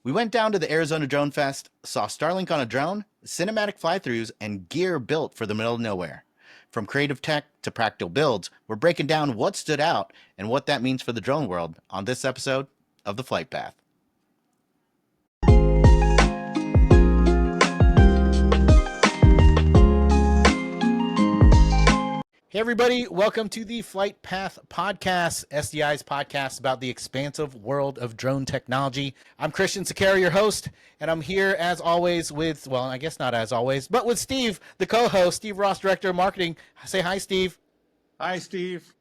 We went down to the Arizona Drone Fest, saw Starlink on a drone, cinematic fly-throughs, and gear built for the middle of nowhere. From creative tech to practical builds, we're breaking down what stood out and what that means for the drone world on this episode of The Flight Path. Hey, everybody, welcome to the Flight Path Podcast, SDI's podcast about the expansive world of drone technology. I'm Christian Sakara, your host, and I'm here as always with, well, I guess not as always, but with Steve, the co-host, Steve Ross, Director of Marketing. Say hi, Steve. Hi, Steve.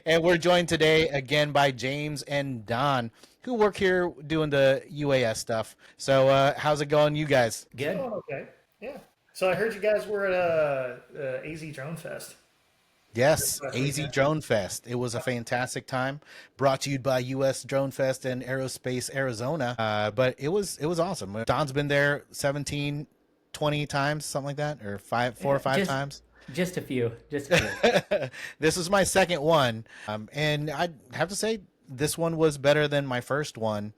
And we're joined today again by James and Don, who work here doing the UAS stuff. So how's it going, you guys? Good. Oh, okay. Yeah. So I heard you guys were at AZ Drone Fest. Yes, AZ Drone Fest. It was a fantastic time. Brought to you by US Drone Fest and Aerospace Arizona. But it was awesome. Don's been there 17, 20 times, something like that, or four or five times. Just a few. This is my second one. And I'd have to say this one was better than my first one.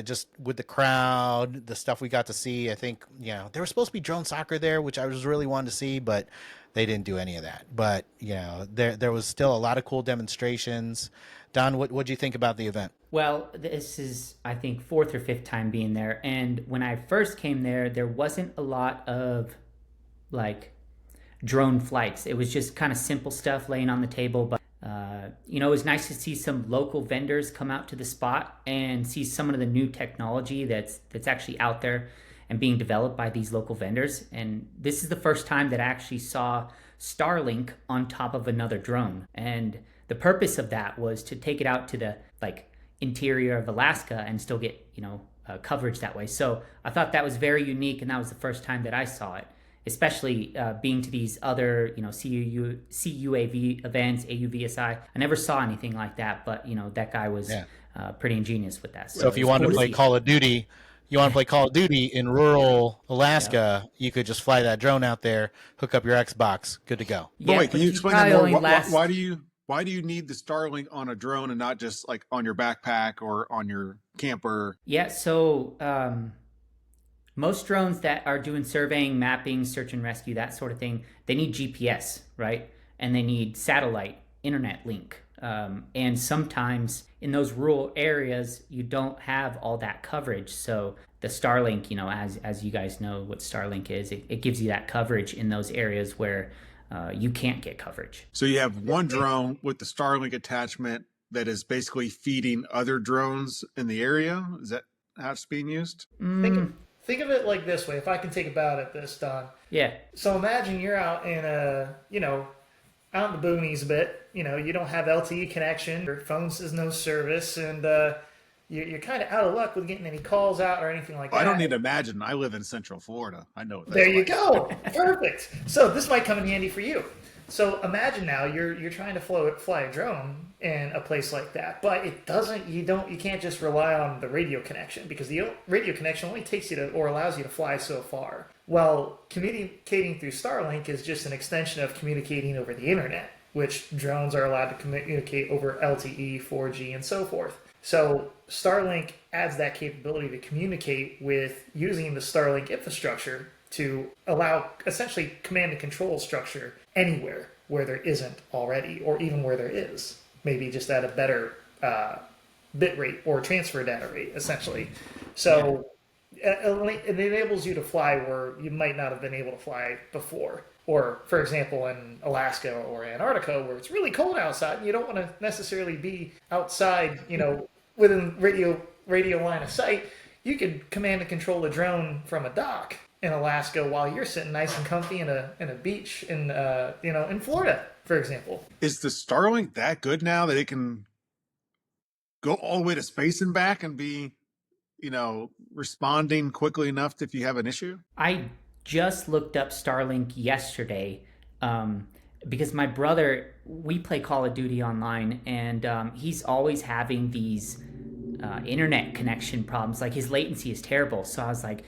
Just with the crowd, the stuff we got to see. I think, there was supposed to be drone soccer there, which I was really wanting to see, but they didn't do any of that. But, there was still a lot of cool demonstrations. Don, what'd you think about the event? Well, this is, I think, fourth or fifth time being there. And when I first came there wasn't a lot of, drone flights. It was just kind of simple stuff laying on the table. But, it was nice to see some local vendors come out to the spot and see some of the new technology that's actually out there and being developed by these local vendors. And this is the first time that I actually saw Starlink on top of another drone. And the purpose of that was to take it out to the interior of Alaska and still get, coverage that way. So I thought that was very unique, and that was the first time that I saw it, especially being to these other, CUAV events, AUVSI. I never saw anything like that, but, that guy was pretty ingenious with that. So if you wanted to play Call of Duty, in rural Alaska, you could just fly that drone out there, hook up your Xbox, good to go. Yeah, wait, can you explain that more? Why do you need the Starlink on a drone and not just on your backpack or on your camper? Yeah, so most drones that are doing surveying, mapping, search and rescue, that sort of thing, they need GPS, right? And they need satellite internet link. And sometimes in those rural areas, you don't have all that coverage. So the Starlink, as you guys know what Starlink is, it gives you that coverage in those areas where you can't get coverage. So you have one drone with the Starlink attachment that is basically feeding other drones in the area? Is that how it's being used? Think of it like this way, if I can take a bout at this, Don. Yeah. So imagine you're out in out in the boonies a bit. You don't have LTE connection, your phone says no service, and you're kind of out of luck with getting any calls out or anything like that. I don't need to imagine. I live in Central Florida. I know what that's There you like. go. Perfect. So this might come in handy for you. So imagine now you're trying to fly a drone in a place like that, but you can't just rely on the radio connection, because the radio connection only takes you to, or allows you to, fly so far. Well, communicating through Starlink is just an extension of communicating over the internet, which drones are allowed to communicate over LTE, 4G, and so forth. So Starlink adds that capability to communicate with using the Starlink infrastructure to allow essentially command and control structure anywhere where there isn't already, or even where there is, maybe just at a better bit rate or transfer data rate, essentially. So it enables you to fly where you might not have been able to fly before. Or, for example, in Alaska or Antarctica, where it's really cold outside and you don't want to necessarily be outside, within radio line of sight, you could command and control a drone from a dock in Alaska while you're sitting nice and comfy in a beach in Florida, for example. Is the Starlink that good now that it can go all the way to space and back and be, responding quickly enough if you have an issue? I just looked up Starlink yesterday because my brother, we play Call of Duty online, and he's always having these internet connection problems. Like, his latency is terrible. So I was like,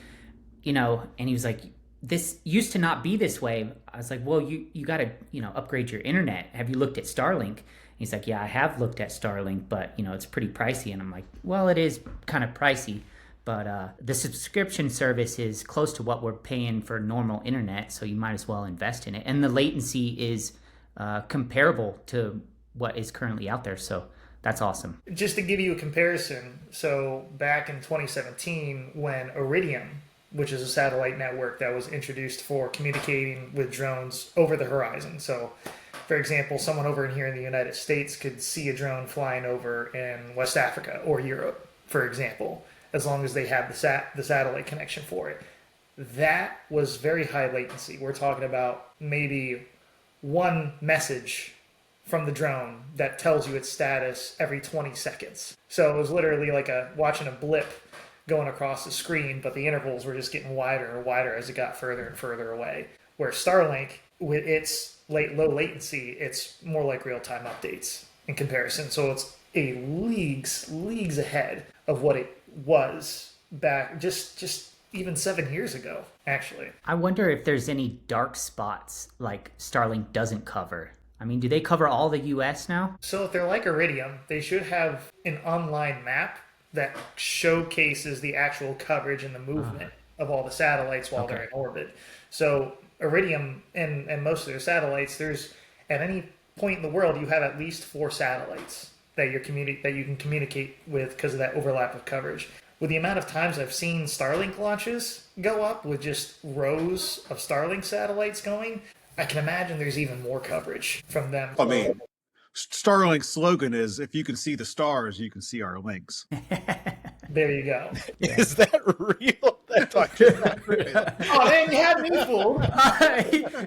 and he was like, this used to not be this way. I was like, well, you got to, upgrade your internet. Have you looked at Starlink? He's like, yeah, I have looked at Starlink, but it's pretty pricey. And I'm like, well, it is kind of pricey, but the subscription service is close to what we're paying for normal internet, so you might as well invest in it. And the latency is comparable to what is currently out there, so that's awesome. Just to give you a comparison, so back in 2017, when Iridium, which is a satellite network that was introduced for communicating with drones over the horizon. So, for example, someone over in here in the United States could see a drone flying over in West Africa or Europe, for example, as long as they have the satellite connection for it. That was very high latency. We're talking about maybe one message from the drone that tells you its status every 20 seconds. So it was literally like watching a blip going across the screen, but the intervals were just getting wider and wider as it got further and further away. Where Starlink, with its low latency, it's more like real-time updates in comparison. So it's leagues ahead of what it was back just even 7 years ago, actually. I wonder if there's any dark spots like Starlink doesn't cover. I mean, do they cover all the US now? So if they're like Iridium, they should have an online map that showcases the actual coverage and the movement of all the satellites while they're in orbit. So Iridium and most of their satellites, there's at any point in the world, you have at least 4 satellites that you can communicate with because of that overlap of coverage. With the amount of times I've seen Starlink launches go up with just rows of Starlink satellites going, I can imagine there's even more coverage from them. I mean, Starlink's slogan is, if you can see the stars, you can see our links. There you go. Is that real? That's not real. Oh, man, you had me fooled.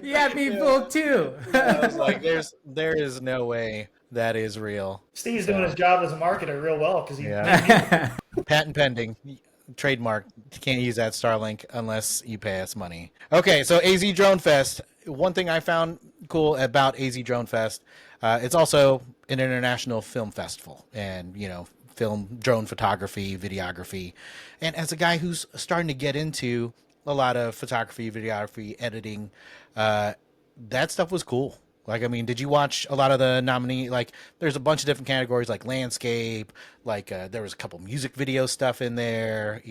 You had me fooled too. I was like, there is no way that is real. Steve's doing his job as a marketer real well because Patent pending. Trademark. Can't use that Starlink unless you pay us money. Okay, so AZ Drone Fest. One thing I found cool about AZ Drone Fest, it's also an international film festival, and film drone photography, videography. And as a guy who's starting to get into a lot of photography, videography, editing, that stuff was cool. Like, I mean, did you watch a lot of the nominee? Like, there's a bunch of different categories, like landscape, like there was a couple music video stuff in there,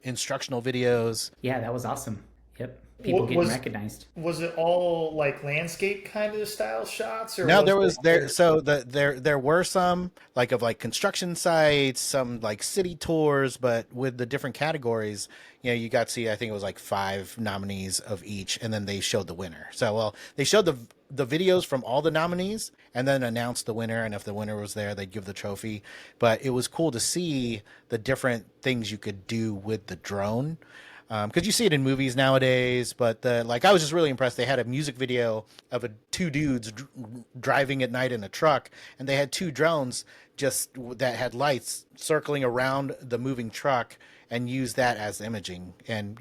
instructional videos. Yeah, that was awesome. Yep. People getting recognized. Was it all like landscape kind of style shots? Or no, there were some like construction sites, some like city tours, but with the different categories, you got to see, I think it was like 5 nominees of each, and then they showed the winner. So, well, they showed the videos from all the nominees and then announced the winner, and if the winner was there, they'd give the trophy. But it was cool to see the different things you could do with the drone. Because you see it in movies nowadays, but I was just really impressed. They had a music video of 2 dudes driving at night in a truck, and they had 2 drones that had lights circling around the moving truck, and used that as imaging. And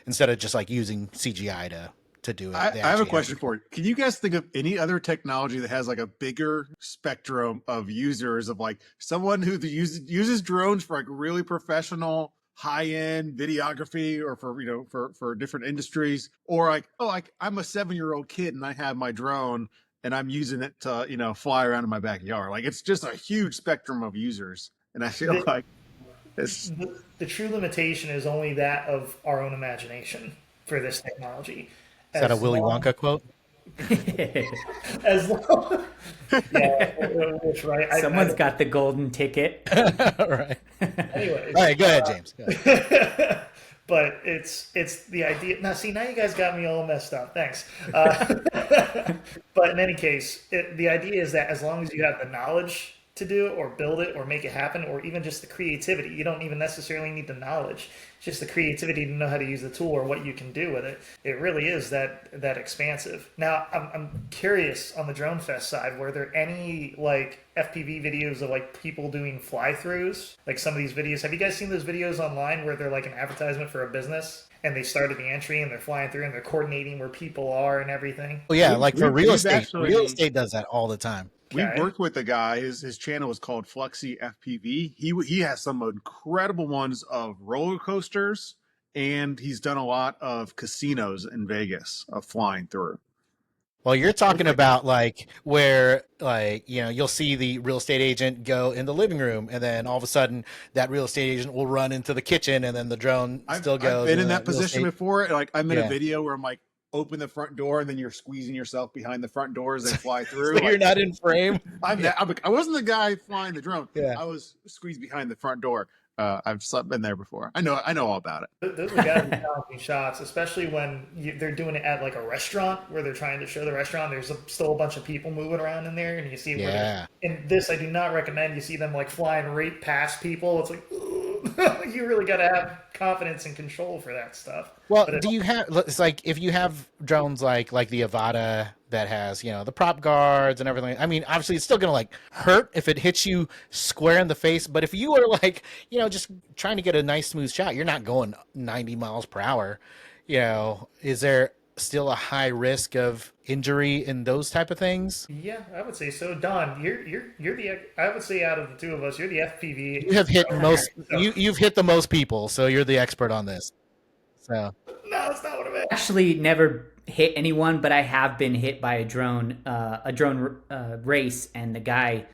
instead of just like using CGI to do it. I have a question for you. Can you guys think of any other technology that has like a bigger spectrum of users, of like someone who uses drones for like really professional high-end videography, or for different industries, or like I'm a 7-year-old kid and I have my drone and I'm using it to fly around in my backyard? Like, it's just a huge spectrum of users, and I feel like it's the true limitation is only that of our own imagination for this technology. Is that a Willy Wonka quote? As long, right. Someone's got the golden ticket. Right. Anyways, all right, go ahead, James. Go ahead. But it's the idea. Now you guys got me all messed up. Thanks. But in any case, the idea is that as long as you have the knowledge to do it or build it or make it happen, or even just the creativity, you don't even necessarily need the knowledge, just the creativity to know how to use the tool or what you can do with it. It really is that expansive. Now, I'm curious, on the Drone Fest side, were there any like FPV videos of like people doing fly-throughs? Like some of these videos, have you guys seen those videos online where they're like an advertisement for a business and they started the entry and they're flying through and they're coordinating where people are and everything? Well, yeah, like for real estate. Real estate does that all the time. We worked with a guy. His channel is called Flexi FPV. He has some incredible ones of roller coasters, and he's done a lot of casinos in Vegas of flying through. Well, you're talking about like where like you'll see the real estate agent go in the living room, and then all of a sudden that real estate agent will run into the kitchen, and then the drone still I've goes been in in the that real position estate. before. Like I'm in a Yeah. video where I'm like open the front door and then you're squeezing yourself behind the front doors and fly So through. you're Like not in frame. Yeah. I wasn't the guy flying the drone. Yeah. I was squeezed behind the front door. I've been there before. I know all about it. Those have got to be challenging shots, especially when they're doing it at like a restaurant where they're trying to show the restaurant. There's still a bunch of people moving around in there, and you see where Yeah. in this, I do not recommend. You see them like flying right past people. It's like, you really got to have confidence and control for that stuff. Well, But do you have? It's like if you have drones like the Avata that has the prop guards and everything. I mean, obviously it's still gonna like hurt if it hits you square in the face. But if you are like just trying to get a nice smooth shot, you're not going 90 miles per hour. Is there still a high risk of injury in those type of things? yeah, I would say so. Don, you're the I would say out of the two of us, you're the FPV. You have hit most. So, You've hit the most people, so you're the expert on this. So no, that's not what I meant. Actually, never hit anyone, but I have been hit by a drone race, and the guy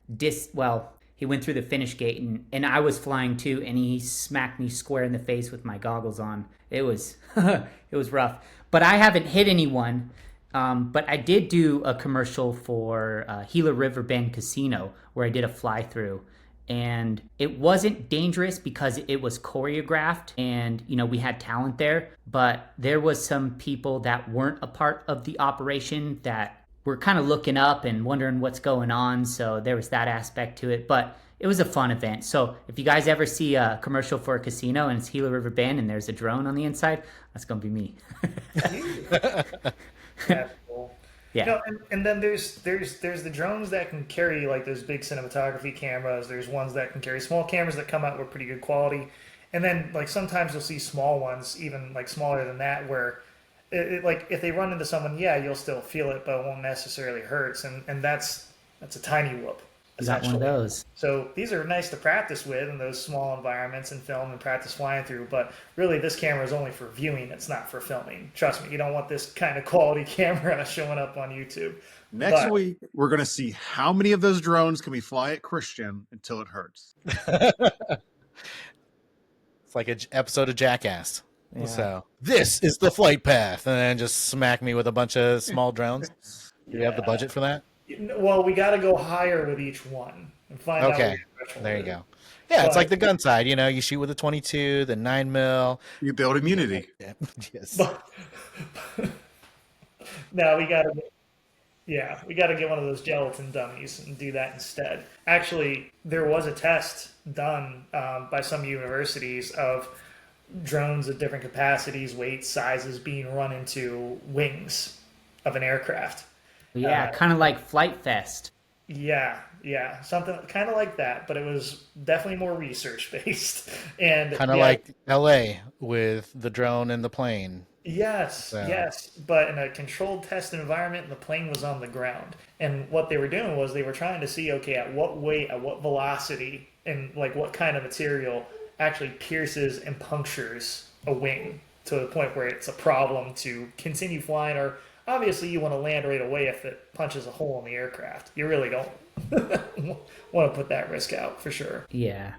he went through the finish gate, and I was flying too, and he smacked me square in the face with my goggles on. It was it was rough, but I haven't hit anyone. But I did do a commercial for Gila River Bend Casino where I did a fly through, and it wasn't dangerous because it was choreographed, and we had talent there, but there was some people that weren't a part of the operation that were kind of looking up and wondering what's going on, so there was that aspect to it. But it was a fun event. So if you guys ever see a commercial for a casino and it's Gila River Bend and there's a drone on the inside, that's gonna be me. That's cool. Yeah. And then there's the drones that can carry like those big cinematography cameras. There's ones that can carry small cameras that come out with pretty good quality. And then like sometimes you'll see small ones, even like smaller than that, where like if they run into someone, yeah, you'll still feel it, but it won't necessarily hurt. And that's a tiny whoop. You got one of those. So these are nice to practice with in those small environments and film and practice flying through. But really, this camera is only for viewing. It's not for filming. Trust me, you don't want this kind of quality camera showing up on YouTube. Next week, we're going to see how many of those drones can we fly at Christian until it hurts. It's like an episode of Jackass. Yeah. So this is the flight path, and then just smack me with a bunch of small drones. Do you have the budget for that? Well, we got to go higher with each one and find out. Okay, there you go. Yeah, it's like the gun side. You shoot with a 22, the 9mm. You build immunity. Yeah. Yes. Now we got to. We got to get one of those gelatin dummies and do that instead. Actually, there was a test done by some universities of drones of different capacities, weights, sizes being run into wings of an aircraft. Yeah, kind of like Flight Fest. Yeah, something kind of like that, but it was definitely more research based and Kind of like LA with the drone and the plane. Yes, but in a controlled test environment, the plane was on the ground, and what they were doing was they were trying to see, okay, at what weight, at what velocity, and like what kind of material actually pierces and punctures a wing to the point where it's a problem to continue flying, or obviously you want to land right away if it punches a hole in the aircraft. You really don't want to put that risk out for sure. Yeah.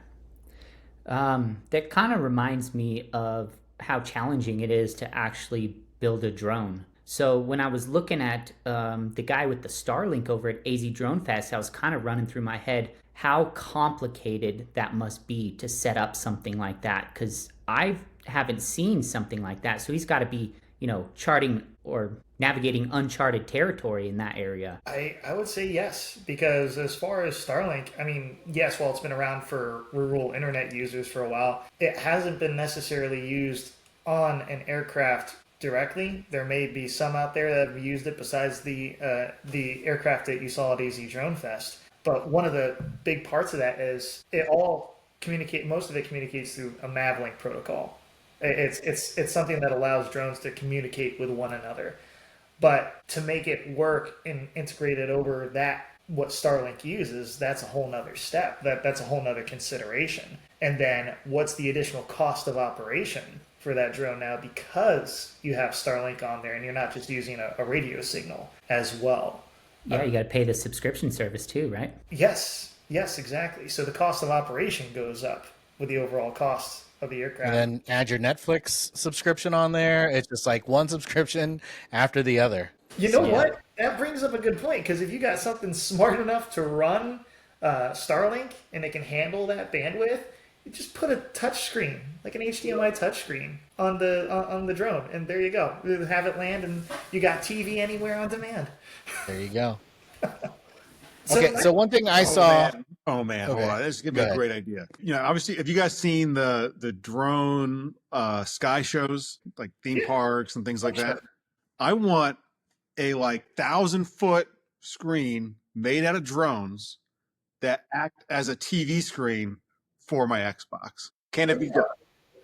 That kind of reminds me of how challenging it is to actually build a drone. So when I was looking at the guy with the Starlink over at AZ Drone Fest, I was kind of running through my head how complicated that must be to set up something like that, because I haven't seen something like that. So he's got to be, charting or navigating uncharted territory in that area. I would say yes, because as far as Starlink, I mean, yes, while it's been around for rural internet users for a while, it hasn't been necessarily used on an aircraft directly. There may be some out there that have used it besides the aircraft that you saw at AZ Drone Fest. But one of the big parts of that is most of it communicates through a Mavlink protocol. It's something that allows drones to communicate with one another. But to make it work and integrate it over what Starlink uses, that's a whole nother step. That's a whole nother consideration. And then what's the additional cost of operation? for that drone now because you have Starlink on there and you're not just using a radio signal as well. Yeah, you got to pay the subscription service too, right? Yes, exactly. So the cost of operation goes up with the overall cost of the aircraft. And then add your Netflix subscription on there. It's just like one subscription after the other. You know what? That brings up a good point, because if you got something smart enough to run Starlink and it can handle that bandwidth, you just put a touch screen, like an HDMI touch screen, on the drone, and there you go. You have it land, and you got TV anywhere on demand. There you go. Okay, so one thing I saw. Oh man, Okay. hold on. This is gonna be a great idea. You know, obviously, have you guys seen the drone sky shows, like theme parks and things like that? I want a 1,000-foot screen made out of drones that act as a TV screen for my Xbox. Can it be done?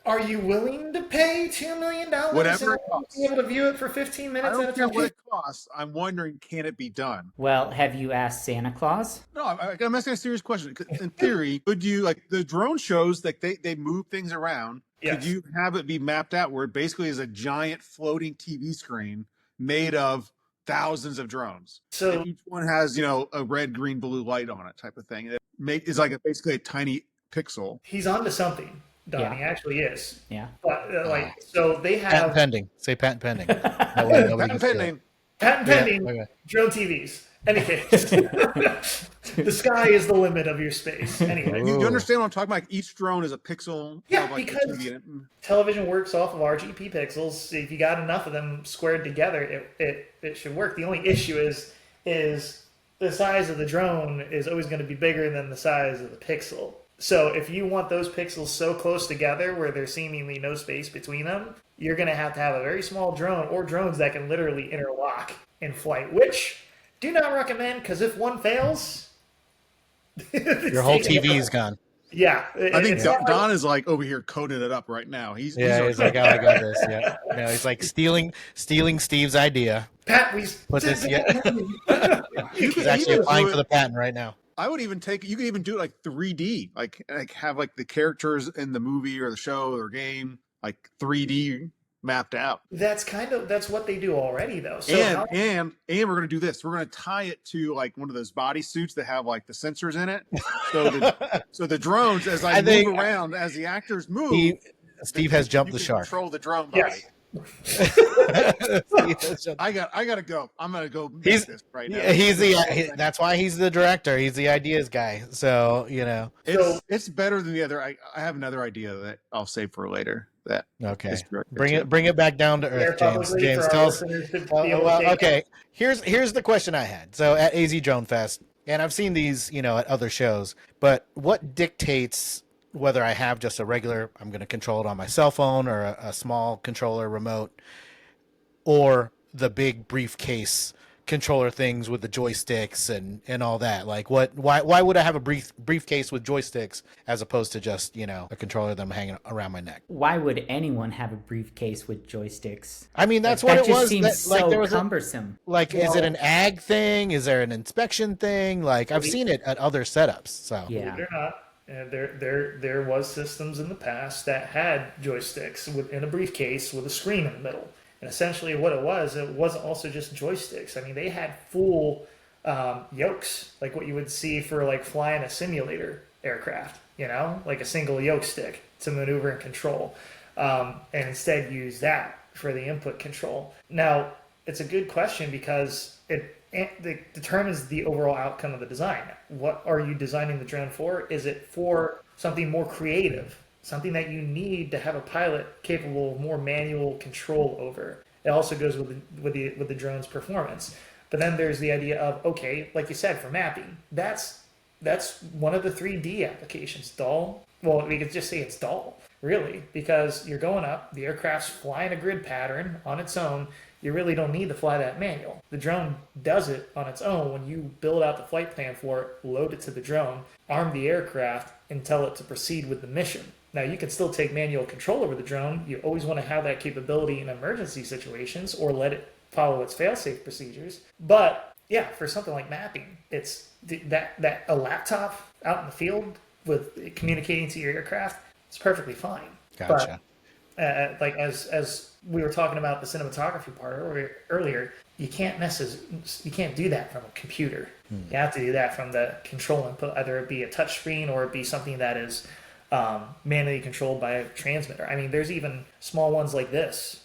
Are you willing to pay $2 million Whatever it costs. to be able to view it for 15 I minutes at a don't care time? what it costs. I'm wondering, can it be done? Well, have you asked Santa Claus? No, I'm asking a serious question. In theory, could you, like the drone shows, like they move things around? Yes. Could you have it be mapped out where it basically is a giant floating TV screen made of thousands of drones? So And each one has, a red, green, blue light on it, type of thing. It is like basically a tiny pixel. he's onto something, Don. Yeah. He actually is. Yeah. But so they Patent have pending. Say patent pending. That way nobody Patent can steal it. pending. patent Yeah, pending okay. drone TVs. Any case, the sky is the limit of your space. Anyway, You understand what I'm talking about? Like each drone is a pixel. Yeah, of, like, the because- TV in it. television works off of RGB pixels. If you got enough of them squared together, it should work. The only issue is the size of the drone is always going to be bigger than the size of the pixel. So if you want those pixels so close together where there's seemingly no space between them, you're going to have a very small drone or drones that can literally interlock in flight, which do not recommend, because if one fails, Your whole TV is gone. Yeah, I think it's not Don is like over here coding it up right now. He's He's like, oh, I got this. Yeah. No, he's like stealing Steve's idea. Pat, we Put this. Yeah. You He's could actually even applying do for it- the patent right now. I would even you could even do it like 3D, like have like the characters in the movie or the show or game like 3D mapped out. that's what they do already, though. So And we're gonna do this. We're gonna tie it to like one of those body suits that have like the sensors in it. So the drones, as I think- move around, as the actors move, Steve has jumped you the can shark. control the drone body. Yes. I gotta go. I'm gonna go make He's- this right now. Yeah, that's why he's the director. He's the ideas guy. So It's better than the other. I have another idea that I'll save for later. That okay. is directed Bring it back down to They're earth, James. publicly James, for tell our us. listeners to be able to take Okay, here's the question I had. So at AZ Drone Fest, and I've seen these, at other shows, but what dictates whether I have just a regular, I'm going to control it on my cell phone or a small controller remote, or the big briefcase controller things with the joysticks and all that? Like why would I have a briefcase with joysticks as opposed to just, a controller them hanging around my neck? Why would anyone have a briefcase with joysticks? I mean, that's That what it just was. seems so there was cumbersome. is it an ag thing? Is there an inspection thing? Like I've seen it at other setups. So Yeah. Believe it or not, there was systems in the past that had joysticks in a briefcase with a screen in the middle. And essentially what it wasn't also just joysticks. I mean, they had full yokes, like what you would see for like flying a simulator aircraft, like a single yoke stick to maneuver and control. And instead use that for the input control. Now, it's a good question because it determines the overall outcome of the design. What are you designing the drone for? Is it for something more creative? Something that you need to have a pilot capable of more manual control over. It also goes with the drone's performance. But then there's the idea of, okay, like you said, for mapping, that's one of the 3D applications. Dull. Well, we could just say it's dull, really, because you're going up, the aircraft's flying a grid pattern on its own. You really don't need to fly that manual. The drone does it on its own when you build out the flight plan for it, load it to the drone, arm the aircraft, and tell it to proceed with the mission. Now, you can still take manual control over the drone. You always want to have that capability in emergency situations or let it follow its fail-safe procedures. But, yeah, for something like mapping, it's that a laptop out in the field with communicating to your aircraft, it's perfectly fine. gotcha. like as we were talking about the cinematography part earlier, you can't do that from a computer. You have to do that from the control input, either it be a touch screen or it be something that is manually controlled by a transmitter. I mean, there's even small ones like this.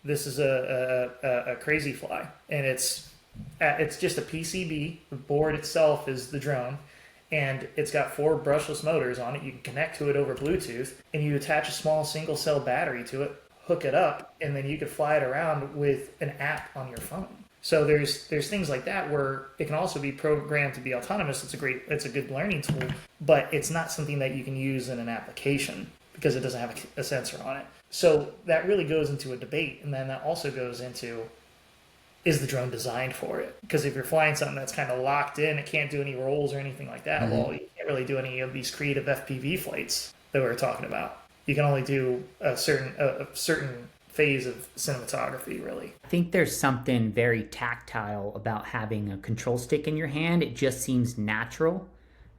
This is a crazy fly, and it's just a PCB. The board itself is the drone, and it's got 4 brushless motors on it. You can connect to it over Bluetooth, and you attach a small single cell battery to it, hook it up, and then you could fly it around with an app on your phone. So there's things like that where it can also be programmed to be autonomous. It's a good learning tool, but it's not something that you can use in an application because it doesn't have a sensor on it. So that really goes into a debate, and then that also goes into, is the drone designed for it? Because if you're flying something that's kind of locked in, it can't do any rolls or anything like that. Well, you can't really do any of these creative FPV flights that we were talking about. You can only do a certain phase of cinematography, really. I think there's something very tactile about having a control stick in your hand. It just seems natural.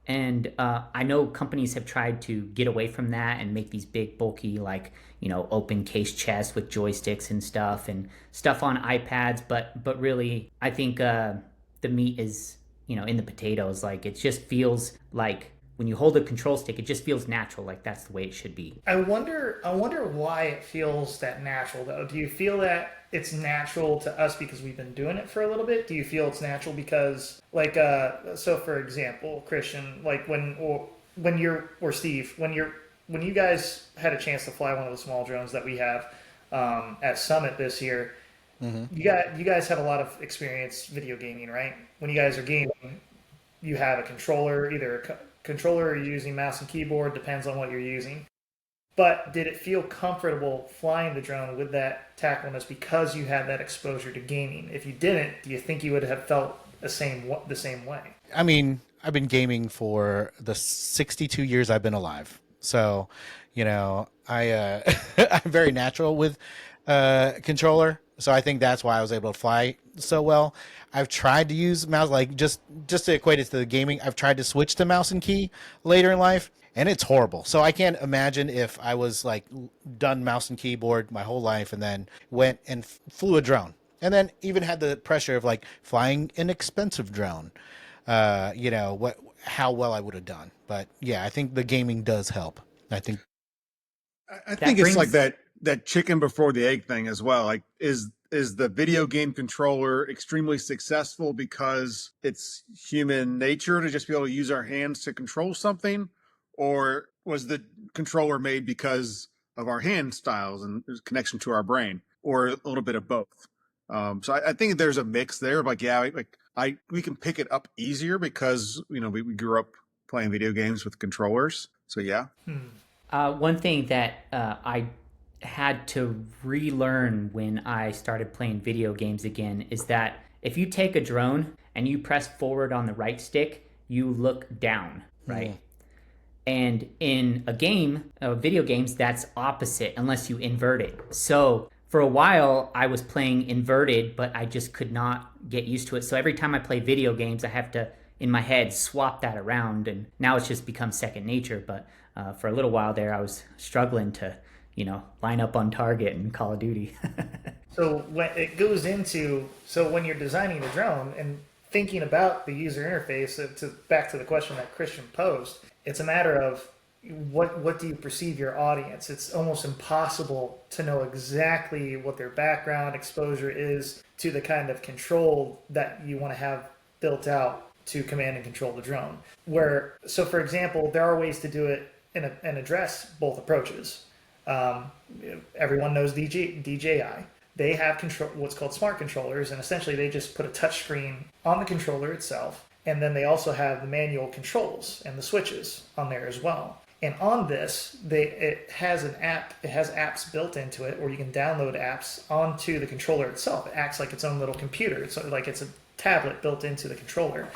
And I know companies have tried to get away from that and make these big, bulky, like, open case chests with joysticks and stuff on iPads. But really, I think the meat is, in the potatoes. Like, it just feels like when you hold a control stick, it just feels natural. Like that's the way it should be. I wonder why it feels that natural, though. Do you feel that it's natural to us because we've been doing it for a little bit? Do you feel it's natural because, like, so for example, Christian, like when you're, or Steve, when you guys had a chance to fly one of the small drones that we have at Summit this year, you guys have a lot of experience video gaming, right? When you guys are gaming, you have a controller, either a controller or you're using mouse and keyboard, depends on what you're using. But did it feel comfortable flying the drone with that tactfulness because you had that exposure to gaming? If you didn't, do you think you would have felt the same way? I mean, I've been gaming for the 62 years I've been alive. So, I'm very natural with controller. So I think that's why I was able to fly so well. I've tried to use mouse, like just to equate it to the gaming. I've tried to switch to mouse and key later in life, and it's horrible. So I can't imagine if I was like done mouse and keyboard my whole life and then went and flew a drone, and then even had the pressure of like flying an expensive drone. How well I would have done. But yeah, I think the gaming does help. I think it's like that chicken before the egg thing as well. Like, is the video game controller extremely successful because it's human nature to just be able to use our hands to control something, or was the controller made because of our hand styles and connection to our brain, or a little bit of both? So I think there's a mix there. Like, yeah, we can pick it up easier because we grew up playing video games with controllers. So yeah. One thing that I had to relearn when I started playing video games again is that if you take a drone and you press forward on the right stick, you look down, right? Mm. And in a game, video games, that's opposite unless you invert it. So for a while, I was playing inverted, but I just could not get used to it. So every time I play video games, I have to, in my head, swap that around. And now it's just become second nature. But for a little while there, I was struggling to, line up on target in Call of Duty. So when it goes into, when you're designing the drone and thinking about the user interface, back to the question that Christian posed, it's a matter of what do you perceive your audience? It's almost impossible to know exactly what their background exposure is to the kind of control that you want to have built out to command and control the drone. So for example, there are ways to do it and address both approaches. Everyone knows DJI. They have what's called smart controllers, and essentially they just put a touch screen on the controller itself, and then they also have the manual controls and the switches on there as well. And on this, it has an app. It has apps built into it, or you can download apps onto the controller itself. It acts like its own little computer. It's like it's a tablet built into the controller,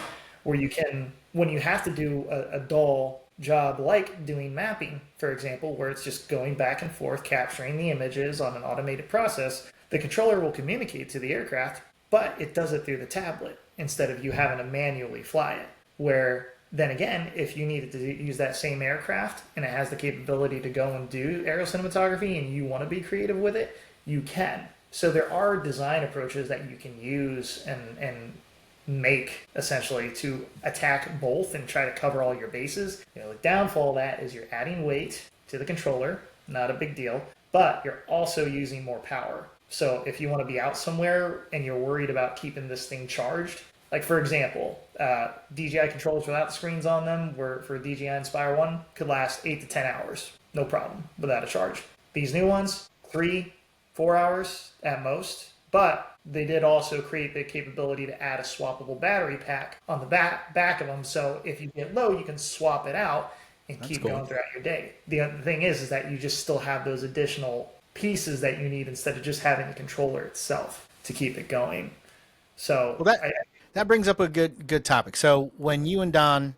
where you can, when you have to do a dull job like doing mapping, for example, where it's just going back and forth, capturing the images on an automated process, the controller will communicate to the aircraft, but it does it through the tablet instead of you having to manually fly it. Where Then again, if you needed to use that same aircraft and it has the capability to go and do aerial cinematography and you want to be creative with it, you can. So there are design approaches that you can use and make essentially to attack both and try to cover all your bases. The downfall of that is you're adding weight to the controller, not a big deal, but you're also using more power. So if you want to be out somewhere and you're worried about keeping this thing charged, like for example, DJI controllers without the screens on them for DJI Inspire 1 could last 8 to 10 hours, no problem, without a charge. These new ones, 3-4 hours at most, but they did also create the capability to add a swappable battery pack on the back of them. So if you get low, you can swap it out and keep going throughout your day. The other thing is that you just still have those additional pieces that you need instead of just having the controller itself to keep it going. So well, that brings up a good topic. So when you and Don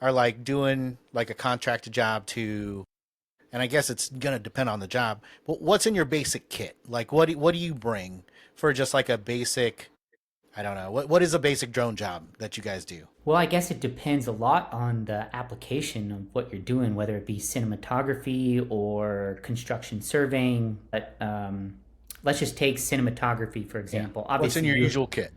are like doing like a contracted job to, and I guess it's gonna depend on the job, but what's in your basic kit? Like what do you bring for just like a basic, I don't know, what is a basic drone job that you guys do? Well, I guess it depends a lot on the application of what you're doing, whether it be cinematography or construction surveying. But let's just take cinematography, for example. Yeah. What's in your usual kit?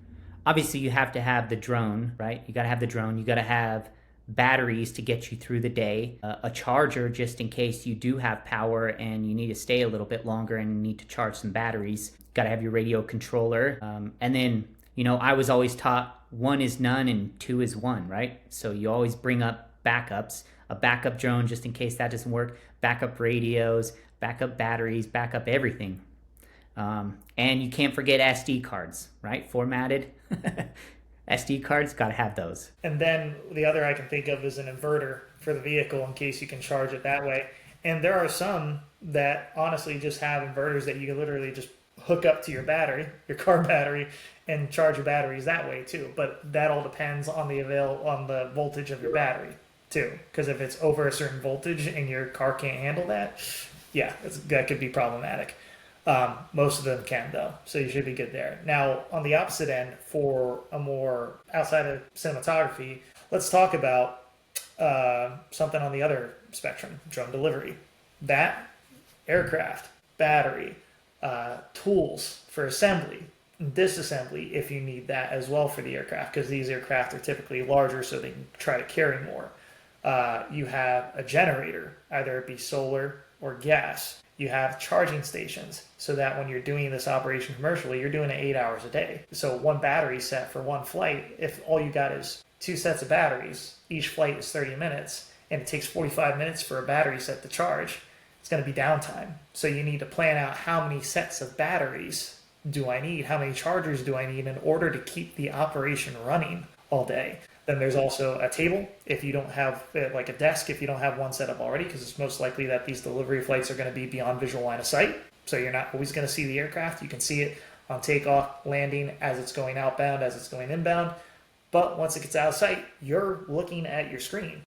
Obviously, you have to have the drone, right? You got to have the drone. You got to have batteries to get you through the day, a charger just in case you do have power and you need to stay a little bit longer and you need to charge some batteries. Got to have your radio controller. And then, I was always taught 1 is none and 2 is 1, right? So you always bring up backups, a backup drone just in case that doesn't work, backup radios, backup batteries, backup everything. And you can't forget SD cards, right? Formatted SD cards, got to have those. And then the other I can think of is an inverter for the vehicle in case you can charge it that way. And there are some that honestly just have inverters that you can literally just hook up to your battery, your car battery, and charge your batteries that way too. But that all depends on the voltage of your battery too. Because if it's over a certain voltage and your car can't handle that, yeah, that could be problematic. Most of them can though, so you should be good there. Now, on the opposite end, for a more outside of cinematography, let's talk about something on the other spectrum, drone delivery. That, aircraft, battery, tools for assembly, disassembly if you need that as well for the aircraft, because these aircraft are typically larger so they can try to carry more. You have a generator, either it be solar or gas. You have charging stations so that when you're doing this operation commercially, you're doing it 8 hours a day. So one battery set for one flight, if all you got is 2 sets of batteries, each flight is 30 minutes, and it takes 45 minutes for a battery set to charge, it's going to be downtime. So you need to plan out how many sets of batteries do I need? How many chargers do I need in order to keep the operation running all day? Then there's also a table if you don't have, like a desk, if you don't have one set up already, because it's most likely that these delivery flights are going to be beyond visual line of sight. So you're not always going to see the aircraft. You can see it on takeoff, landing, as it's going outbound, as it's going inbound. But once it gets out of sight, you're looking at your screen.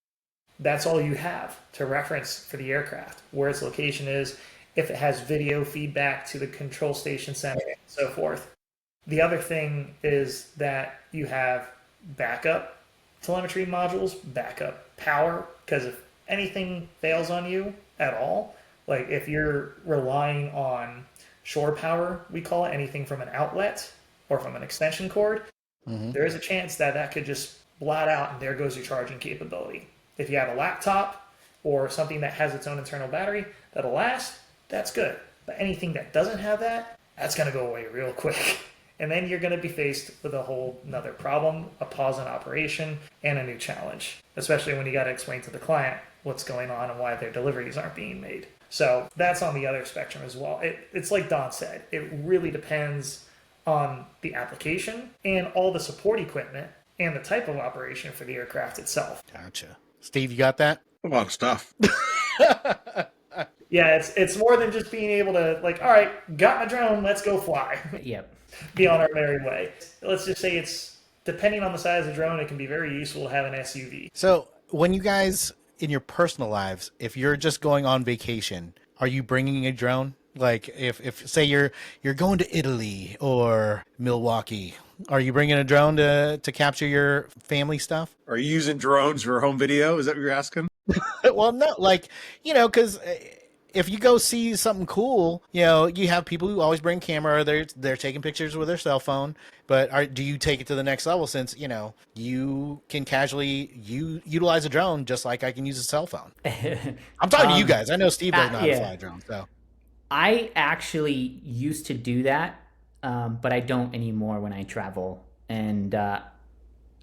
That's all you have to reference for the aircraft, where its location is, if it has video feedback to the control station center, and so forth. The other thing is that you have backup telemetry modules, backup power, because if anything fails on you at all, like if you're relying on shore power, we call it, anything from an outlet or from an extension cord, there is a chance that that could just blot out and there goes your charging capability. If you have a laptop or something that has its own internal battery that'll last, that's good. But anything that doesn't have that, that's going to go away real quick. And then you're going to be faced with a whole nother problem, a pause in operation, and a new challenge, especially when you got to explain to the client what's going on and why their deliveries aren't being made. So that's on the other spectrum as well. It's like Don said, it really depends on the application and all the support equipment and the type of operation for the aircraft itself. Gotcha. Steve, you got that? A lot of stuff. Yeah, it's more than just being able to, like, all right, got my drone, let's go fly. Yep. Be on our merry way. Let's just say it's, depending on the size of the drone, it can be very useful to have an SUV. So when you guys, in your personal lives, if you're just going on vacation, are you bringing a drone? Like if say you're going to Italy or Milwaukee, are you bringing a drone to capture your family stuff? Are you using drones for home video? Is that what you're asking? Well, no, like, because if you go see something cool, you have people who always bring camera, or they're taking pictures with their cell phone. But do you take it to the next level, since you can casually utilize a drone just like I can use a cell phone? I'm talking to you guys. I know Steve doesn't know how to fly Yeah. a drone, so. I actually used to do that, but I don't anymore when I travel. And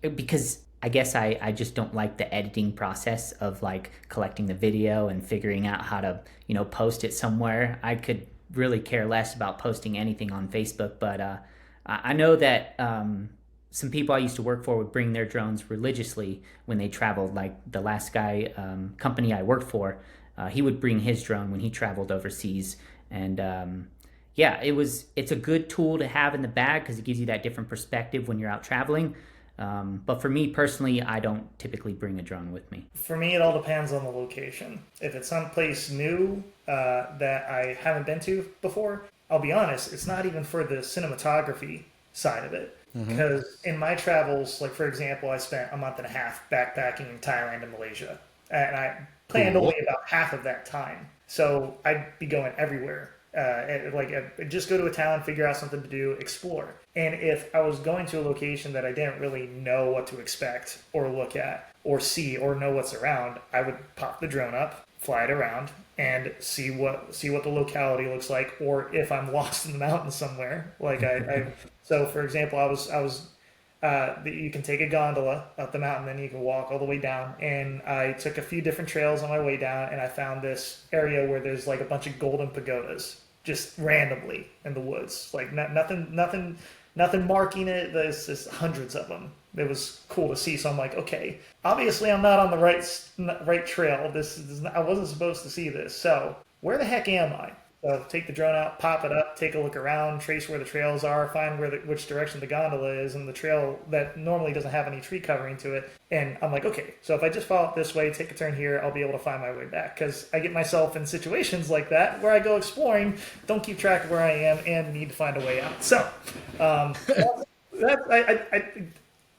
because I guess I just don't like the editing process of like collecting the video and figuring out how to, post it somewhere. I could really care less about posting anything on Facebook, but I know that some people I used to work for would bring their drones religiously when they traveled. Like the last guy company I worked for, he would bring his drone when he traveled overseas, and yeah, it's a good tool to have in the bag because it gives you that different perspective when you're out traveling. But for me personally, I don't typically bring a drone with me. For me, it all depends on the location. If it's someplace new that I haven't been to before, I'll be honest, it's not even for the cinematography side of it. Because in my travels, like for example, I spent a month and a half backpacking in Thailand and Malaysia, and I planned only about half of that time. So I'd be going everywhere. Just go to a town, figure out something to do, explore. And if I was going to a location that I didn't really know what to expect or look at or see or know what's around, I would pop the drone up, fly it around, and see what the locality looks like. Or if I'm lost in the mountains somewhere, like so for example, I was you can take a gondola up the mountain, then you can walk all the way down. And I took a few different trails on my way down, and I found this area where there's like a bunch of golden pagodas just randomly in the woods, like nothing marking it. There's just hundreds of them. It was cool to see. So I'm like, okay, obviously I'm not on the right trail. I wasn't supposed to see this. So where the heck am I? So take the drone out, pop it up, take a look around, trace where the trails are, find which direction the gondola is, and the trail that normally doesn't have any tree covering to it. And I'm like, okay, so if I just follow it this way, take a turn here, I'll be able to find my way back. Because I get myself in situations like that where I go exploring, don't keep track of where I am, and need to find a way out. So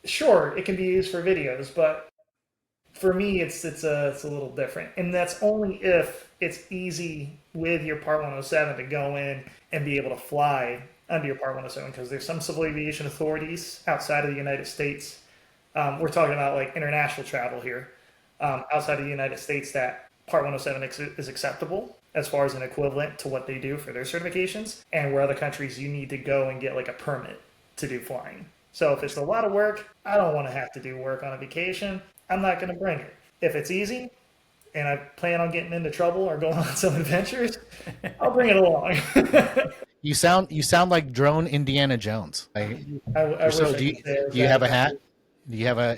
sure, it can be used for videos, but for me, it's a little different, and that's only if it's easy with your Part 107 to go in and be able to fly under your Part 107, because there's some civil aviation authorities outside of the United States. We're talking about like international travel here, outside of the United States, that Part 107 is acceptable as far as an equivalent to what they do for their certifications, and where other countries you need to go and get like a permit to do flying. So if it's a lot of work, I don't want to have to do work on a vacation. I'm not going to bring it. If it's easy and I plan on getting into trouble or going on some adventures, I'll bring it along. You sound like drone Indiana Jones. I wish So I do you, could say I was do you have a that hat? Do you have an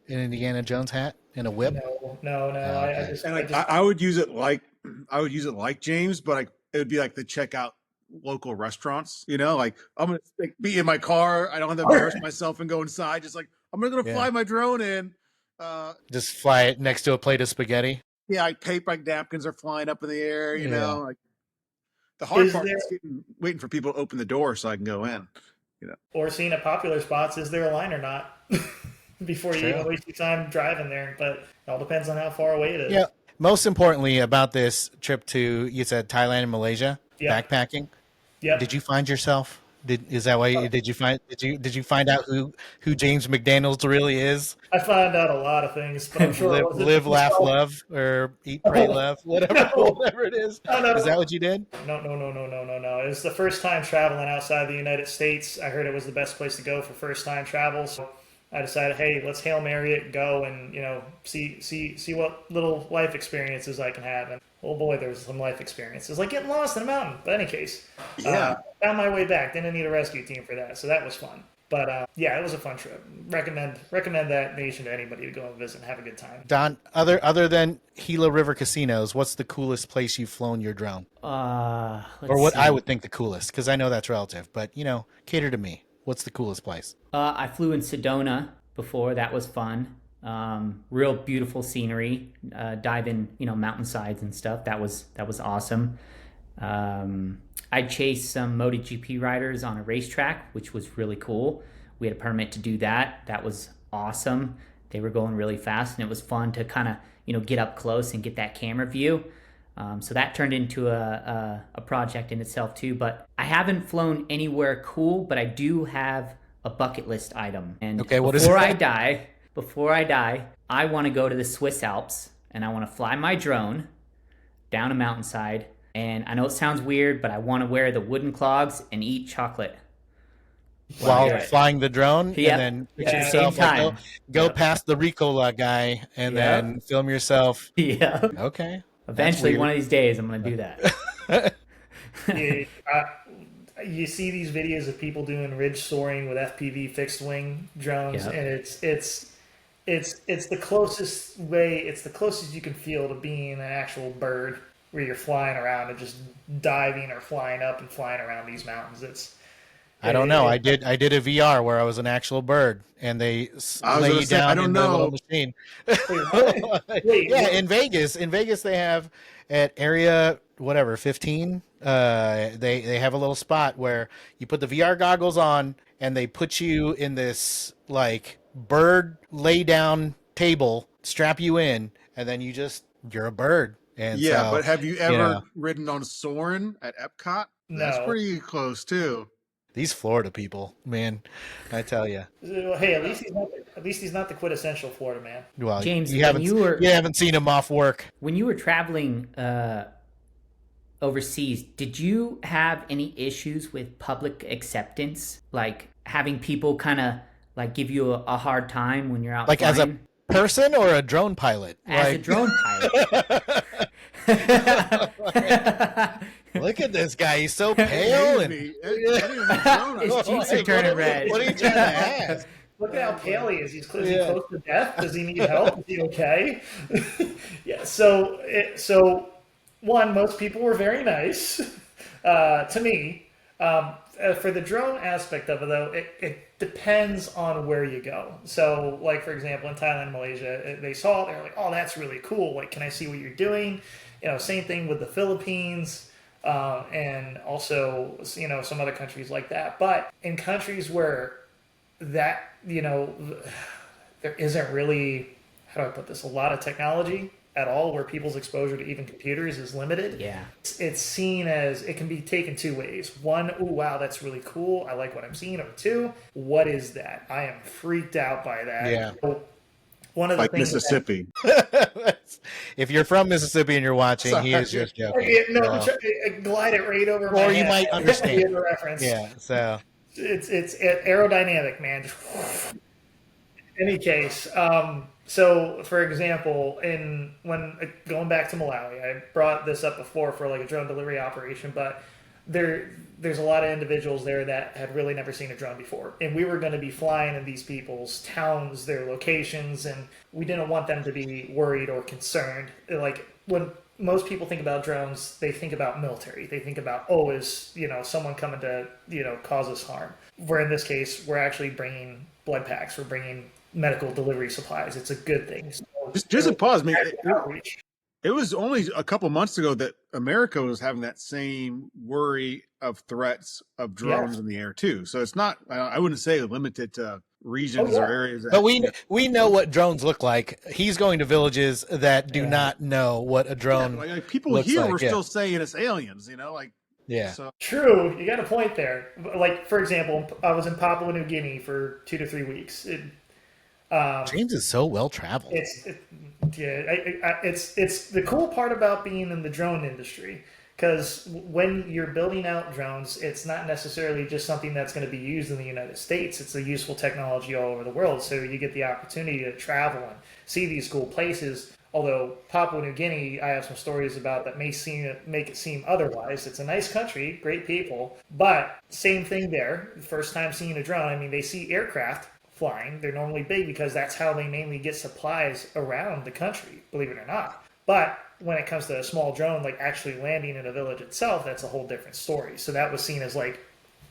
Indiana Jones hat and a whip? No. I Okay. just, And I like just, I would use it like James, but like it would be like to check out local restaurants. Like I'm gonna like, be in my car. I don't have to embarrass myself and go inside. Just like I'm gonna Yeah. fly my drone in. Just fly it next to a plate of spaghetti. Yeah, like paper, like napkins are flying up in the air. Yeah. Like the hard is part there, is waiting for people to open the door so I can go in. or seeing at popular spots, is there a line or not? Before you even True. waste your time driving there. But it all depends on how far away it is. Yeah. Most importantly about this trip to, you said Thailand and Malaysia, Yep. backpacking. Yep. Did you find yourself? Is that why? Did you find out who James McDaniels really is? I found out a lot of things, but I'm sure it wasn't Live, laugh, myself. love, or eat, pray, love, whatever, No, whatever it is. no. Is that what you did? No. It was the first time traveling outside the United States. I heard it was the best place to go for first time travel. So I decided, hey, let's Hail Mary it, go and, see what little life experiences I can have. And oh boy, there was some life experiences, like getting lost in a mountain. But in any case, Yeah. found my way back. Didn't need a rescue team for that. So that was fun. But yeah, it was a fun trip. Recommend that nation to anybody to go and visit and have a good time. Don, other than Gila River casinos, what's the coolest place you've flown your drone? Let's Or what see. I would think the coolest, because I know that's relative, but cater to me. What's the coolest place? I flew in Sedona before. That was fun. Real beautiful scenery. Dive in, mountainsides and stuff. That was awesome. I chased some MotoGP riders on a racetrack, which was really cool. We had a permit to do that. That was awesome. They were going really fast, and it was fun to kind of get up close and get that camera view. So that turned into a project in itself too. But I haven't flown anywhere cool, but I do have a bucket list item. And Okay, what is before it? before I die, I want to go to the Swiss Alps and I want to fly my drone down a mountainside. And I know it sounds weird, but I want to wear the wooden clogs and eat chocolate. While Yeah. flying the drone, Yep. and then picture At the yourself same like time. go Yep. past the Ricola guy, and Yep. then film yourself. Yeah. Okay. Eventually, weird. one of these days, I'm going to do that. you, you see these videos of people doing ridge soaring with FPV fixed wing drones, Yep. and it's the closest way. It's the closest you can feel to being an actual bird, where you're flying around and just diving or flying up and flying around these mountains. I don't know. I did a VR where I was an actual bird, and they I was lay gonna you say, I down don't in the little know. machine. Wait, Yeah, what? in Vegas. In Vegas, they have at area whatever 15. They have a little spot where you put the VR goggles on, and they put you in this like bird lay down table, strap you in, and then you're a bird. And Yeah, so but have you you ever know ridden on Sonoran at Epcot? That's No. pretty close too. these Florida people, man, I tell you. Hey, at least he's not the quintessential Florida man. Well, James, you haven't you haven't seen him off work. when you were traveling overseas, did you have any issues with public acceptance? Like having people kind of like give you a hard time when you're out Like as a flying? person or a drone pilot? As a Like, drone pilot. look at this guy. He's so pale and His cheeks are turning red. What are you trying to ask? Look at how pale he is. Is he Yeah. close to death? Does he need help? Is he okay? Yeah. So one, most people were very nice to me. For the drone aspect of it, though, it depends on where you go. So, like for example, in Thailand, Malaysia, they saw it. They're like, "Oh, that's really cool. Like, can I see what you're doing?" Same thing with the Philippines. And also, some other countries like that. But in countries where that, there isn't really, how do I put this, a lot of technology at all, where people's exposure to even computers is limited. Yeah. It's seen as, it can be taken two ways. One, oh, wow, that's really cool. I like what I'm seeing. Or two, what is that? I am freaked out by that. Yeah. So one of the Like things Mississippi. If you're from Mississipy and you're watching, he is just joking. glide it right over Or my you head. might understand. The reference. Yeah. So It's aerodynamic, man. Any case, so for example, when going back to Malawi, I brought this up before for like a drone delivery operation, but there's a lot of individuals there that had really never seen a drone before, and we were going to be flying in these people's towns, their locations, and we didn't want them to be worried or concerned. Like when most people think about drones, they think about military. They think about, oh, is someone coming to cause us harm. Where in this case, we're actually bringing blood packs. We're bringing medical delivery supplies. It's a good thing. So, Just a pause, man. outreach. It was only a couple months ago that America was having that same worry of threats of drones in the air too. So it's not, I wouldn't say limited to regions or areas. but we know what drones look like. He's going to villages that do not know what a drone like people looks here like, were yeah. still saying it's aliens, Yeah. So True, you got a point there. Like for example, I was in Papua New Guinea for 2 to 3 weeks. James is so well traveled. It's the cool part about being in the drone industry, because when you're building out drones, it's not necessarily just something that's going to be used in the United States. It's a useful technology all over the world. So you get the opportunity to travel and see these cool places. Although Papua New Guinea, I have some stories about that make it seem otherwise. It's a nice country, great people, but same thing there. First time seeing a drone, I mean, they see aircraft flying. They're normally big because that's how they mainly get supplies around the country, believe it or not. But when it comes to a small drone, like actually landing in a village itself, that's a whole different story. So that was seen as like,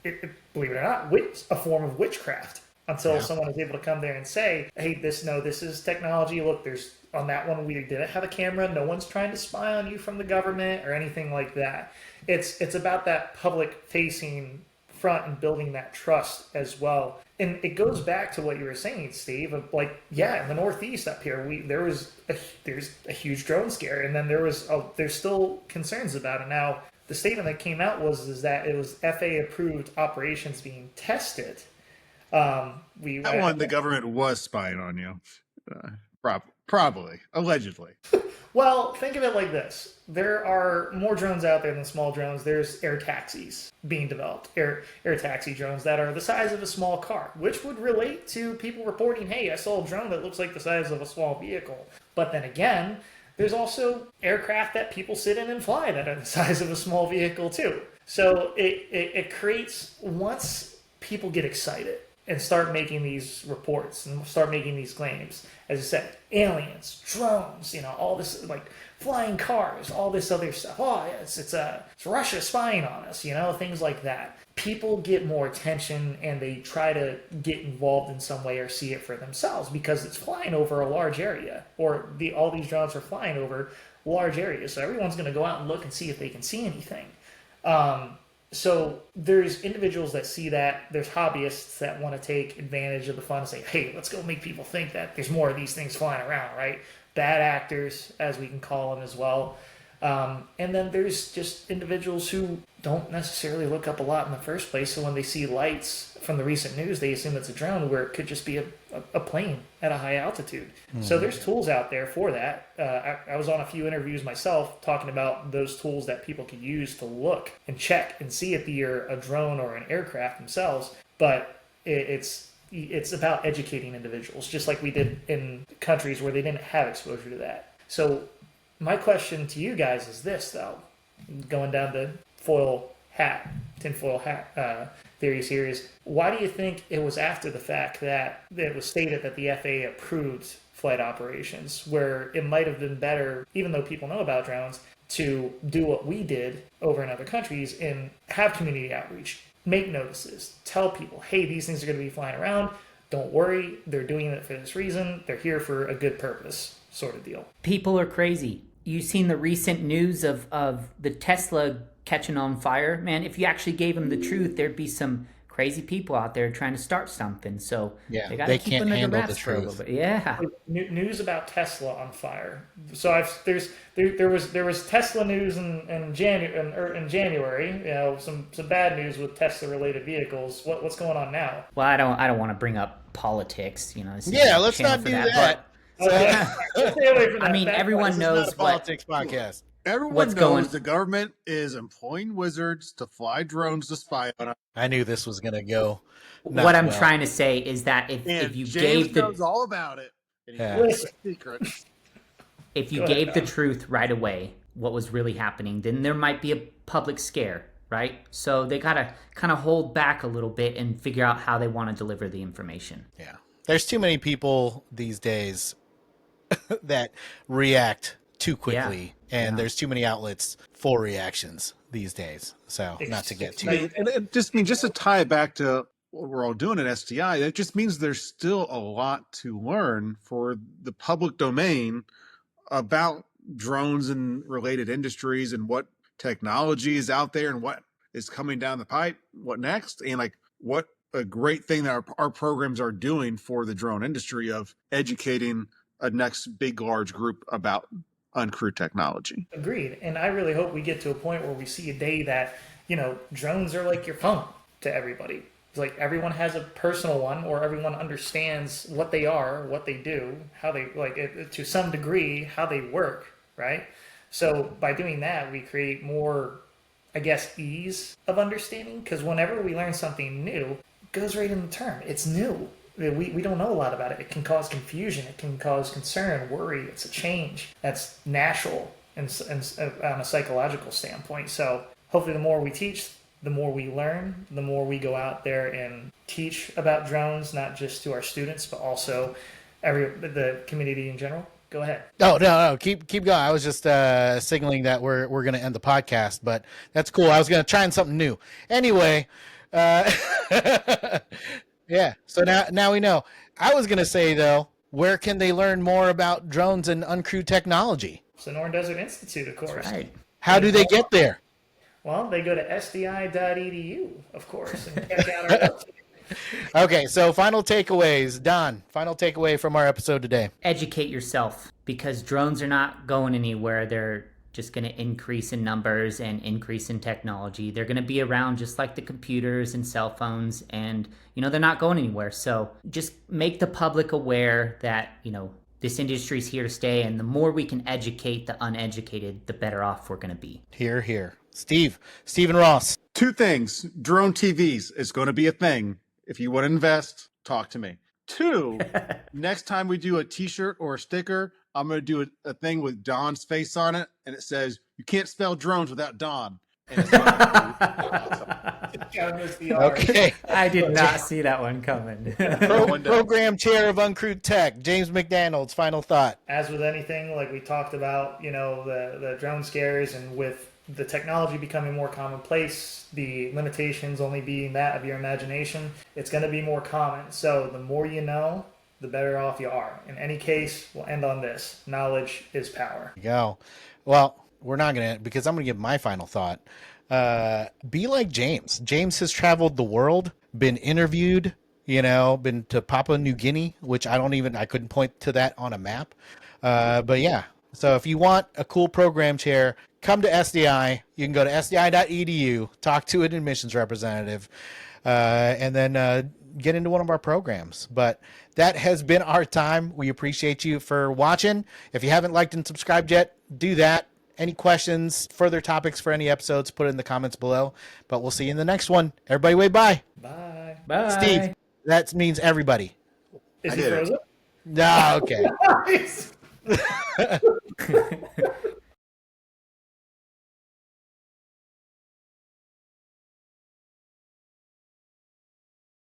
believe it or not, a form of witchcraft. until someone is able to come there and say, hey, this is technology. Look, there's on that one, we didn't have a camera. No one's trying to spy on you from the government or anything like that. It's about that public facing front and building that trust as well. And it goes back to what you were saying, Steve, of like, in the Northeast up here, there's a huge drone scare, and then there's still concerns about it. Now, the statement that came out is that it was FAA approved operations being tested. The government was spying on you, probably, allegedly. Well, think of it like this. There are more drones out there than small drones. There's air taxis being developed, air taxi drones that are the size of a small car, which would relate to people reporting, hey, I saw a drone that looks like the size of a small vehicle. But then again, there's also aircraft that people sit in and fly that are the size of a small vehicle too. So it creates, once people get excited and start making these reports and start making these claims, as I said, aliens, drones, all this, like flying cars, all this other stuff. Oh, yeah, it's Russia spying on us, things like that. People get more attention and they try to get involved in some way or see it for themselves because it's flying over a large area, or all these drones are flying over large areas. So everyone's going to go out and look and see if they can see anything. So there's individuals that see that. There's hobbyists that want to take advantage of the fun and say, hey, let's go make people think that there's more of these things flying around, right? Bad actors, as we can call them as well. And then there's just individuals who don't necessarily look up a lot in the first place. So when they see lights from the recent news, they assume it's a drone where it could just be a plane at a high altitude. Mm-hmm. So there's tools out there for that. I was on a few interviews myself talking about those tools that people can use to look and check and see if they're a drone or an aircraft themselves. But it's about educating individuals, just like we did in countries where they didn't have exposure to that. So my question to you guys is this, though, going down the tinfoil hat theory series. Why do you think it was after the fact that it was stated that the FAA approved flight operations, where it might have been better, even though people know about drones, to do what we did over in other countries and have community outreach, make notices, tell people, hey, these things are going to be flying around. Don't worry, they're doing it for this reason. They're here for a good purpose, sort of deal. People are crazy. You've seen the recent news of the Tesla catching on fire. Man, if you actually gave them the truth, there'd be some crazy people out there trying to start something. So they got to keep under the wraps for a little bit. Yeah. News about Tesla on fire. So there was Tesla news in January. Some bad news with Tesla related vehicles. What's going on now? Well, I don't want to bring up politics. Let's not do that. I mean, everyone knows politics podcast. Everyone knows the government is employing wizards to fly drones to spy on us. I knew this was going to go. What I'm trying to say is that if you James knows all about it, if you gave the truth right away, what was really happening, then there might be a public scare, right? So they got to kind of hold back a little bit and figure out how they want to deliver the information. Yeah. There's too many people these days that react too quickly, and there's too many outlets for reactions these days. So not to get too... And it just to tie it back to what we're all doing at STI, it just means there's still a lot to learn for the public domain about drones and related industries and what technology is out there and what is coming down the pipe, what next, and like what a great thing that our programs are doing for the drone industry of educating a next big, large group about uncrewed technology. Agreed. And I really hope we get to a point where we see a day that, drones are like your phone to everybody. It's like everyone has a personal one, or everyone understands what they are, what they do, how they, to some degree, how they work, right? So by doing that, we create more, ease of understanding, because whenever we learn something new, it goes right in the term. It's new. We don't know a lot about it. It can cause confusion. It can cause concern, worry. It's a change. That's natural and on a psychological standpoint. So hopefully the more we teach, the more we learn, the more we go out there and teach about drones, not just to our students, but also the community in general. Go ahead. No. Keep going. I was just signaling that we're going to end the podcast, but that's cool. I was going to try something new. Anyway, Yeah. So now we know. I was gonna say though, where can they learn more about drones and uncrewed technology? Sonoran Desert Institute, of course. Right. How do they get there? Well, they go to sdi.edu, of course, and check out our website. Okay, so final takeaways. Don, final takeaway from our episode today. Educate yourself, because drones are not going anywhere. They're just going to increase in numbers and increase in technology. They're going to be around just like the computers and cell phones, and they're not going anywhere. So just make the public aware that this industry is here to stay, and the more we can educate the uneducated, the better off we're going to be. Here, here. Stephen Ross. 2 things. Drone TVs is going to be a thing. If you want to invest, talk to me. 2, next time we do a t-shirt or a sticker, I'm going to do a thing with Don's face on it, and it says, "You can't spell drones without Don." And it's awesome. Okay. I did not see that one coming. Program chair of Uncrewed Tech, James McDaniels, final thought. As with anything, like we talked about, the drone scares, and with the technology becoming more commonplace, the limitations only being that of your imagination, it's going to be more common. So the more you know, the better off you are. In any case, we'll end on this. Knowledge is power. There you go. Well, we're not going to, because I'm going to give my final thought. Be like James. James has traveled the world, been interviewed, been to Papua New Guinea, which I couldn't point to that on a map. But yeah, so if you want a cool program chair, come to SDI. You can go to sdi.edu, talk to an admissions representative, and then get into one of our programs. But that has been our time. We appreciate you for watching. If you haven't liked and subscribed yet, do that. Any questions, further topics for any episodes, put it in the comments below. But we'll see you in the next one. Everybody wave bye. Bye. Bye. Steve, that means everybody. Is he frozen? No, okay. Nice.